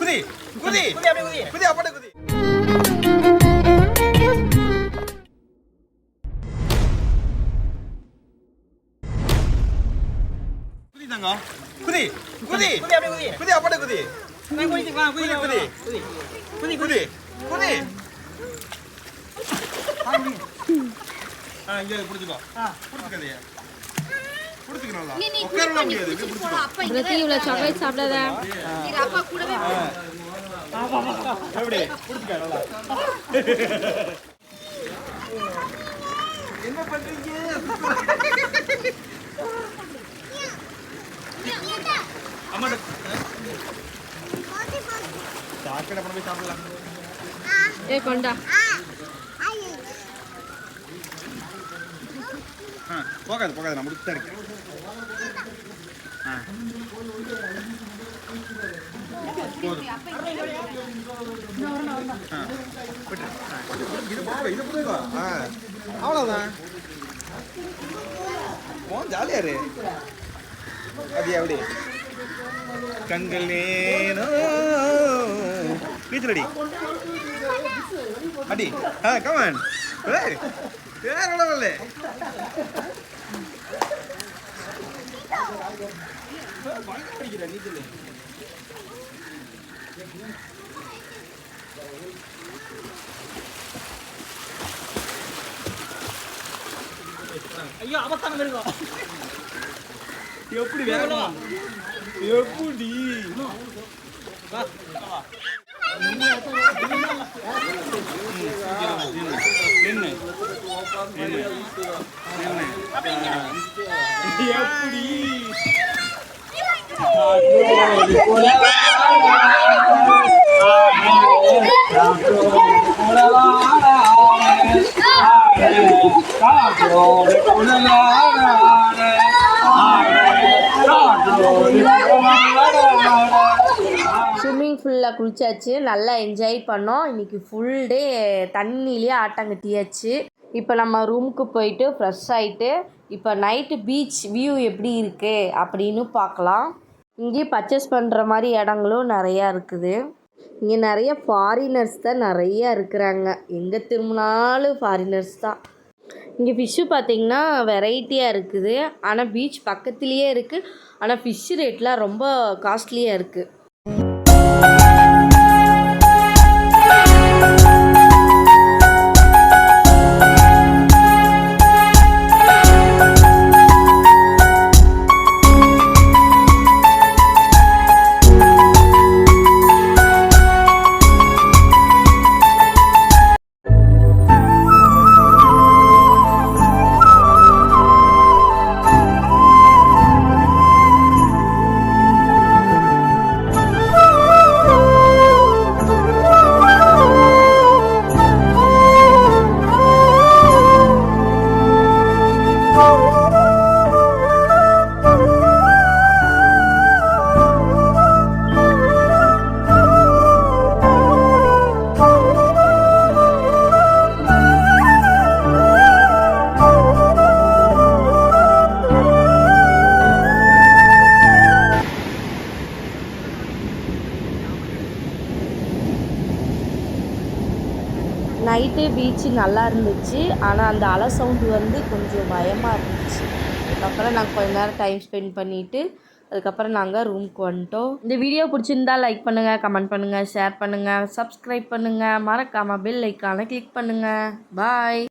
குதி குதி குதி அப்படி குதி. குதி தங்கம் குதி குதி குதி அப்படி குதி. குதி குதி குதி குதி குதி குதி. இங்க புடிச்சுக்கோ. புடிச்சுக்கலையா? புடிச்சுக்கறோம்ல. உட்காரலாம் முடியாது. புடிச்சுக்கோ. பிரதி இவ்வளவு சாக்லேட் சாப்பிடாத. இது அப்பா கூடவே எப்படி? புடிச்சுக்க நல்லா. என்ன பண்றீங்க? அம்மா சாக்கடை பண்ண போய் சாப்பிடலாம். ஏ கொண்டா. போகாது போகாது, நான் முடிச்சுதான் இருக்கேன். போதும். அவ்வளோதான். ஜாலியா இரு. அது எப்படி கண்கள் நேனோ நீச்சல் அடி அடி. கமான் வேற உடவில்லை. அடிக்கிற நீச்சல் ஐயோ அவத்தான இருக்கும். எப்படி வேகமா எப்படி ஸ்விம்மிங் ஃபுல்லாக குளிச்சாச்சு, நல்லா என்ஜாய் பண்ணோம். இன்றைக்கி ஃபுல் டே தண்ணியிலே ஆட்டம் கட்டியாச்சு. இப்போ நம்ம ரூமுக்கு போயிட்டு ஃப்ரெஷ் ஆகிட்டு இப்போ நைட்டு பீச் வியூ எப்படி இருக்குது அப்படின்னு பார்க்கலாம். இங்கேயும் பர்ச்சேஸ் பண்ணுற மாதிரி இடங்களும் நிறையா இருக்குது. இங்கே நிறைய ஃபாரினர்ஸ் தான் நிறையா இருக்கிறாங்க. எங்கே திரும்பினாலும் ஃபாரினர்ஸ் தான். இங்கே ஃபிஷ்ஷு பார்த்திங்கன்னா வெரைட்டியாக இருக்குது. ஆனால் பீச் பக்கத்துலேயே இருக்குது. ஆனால் ஃபிஷ்ஷு ரேட்லாம் ரொம்ப காஸ்ட்லியாக இருக்குது. நைட்டு பீச்சு நல்லா இருந்துச்சு. ஆனால் அந்த அலை சவுண்டு வந்து கொஞ்சம் பயமாக இருந்துச்சு. அதுக்கப்புறம் நாங்கள் கொஞ்ச நேரம் டைம் ஸ்பெண்ட் பண்ணிவிட்டு அதுக்கப்புறம் நாங்கள் ரூமுக்கு வந்துட்டோம். இந்த வீடியோ பிடிச்சிருந்தா லைக் பண்ணுங்கள், கமெண்ட் பண்ணுங்கள், ஷேர் பண்ணுங்கள், சப்ஸ்கிரைப் பண்ணுங்கள், மறக்காமல் பெல் ஐக்கானை கிளிக் பண்ணுங்கள். பாய்.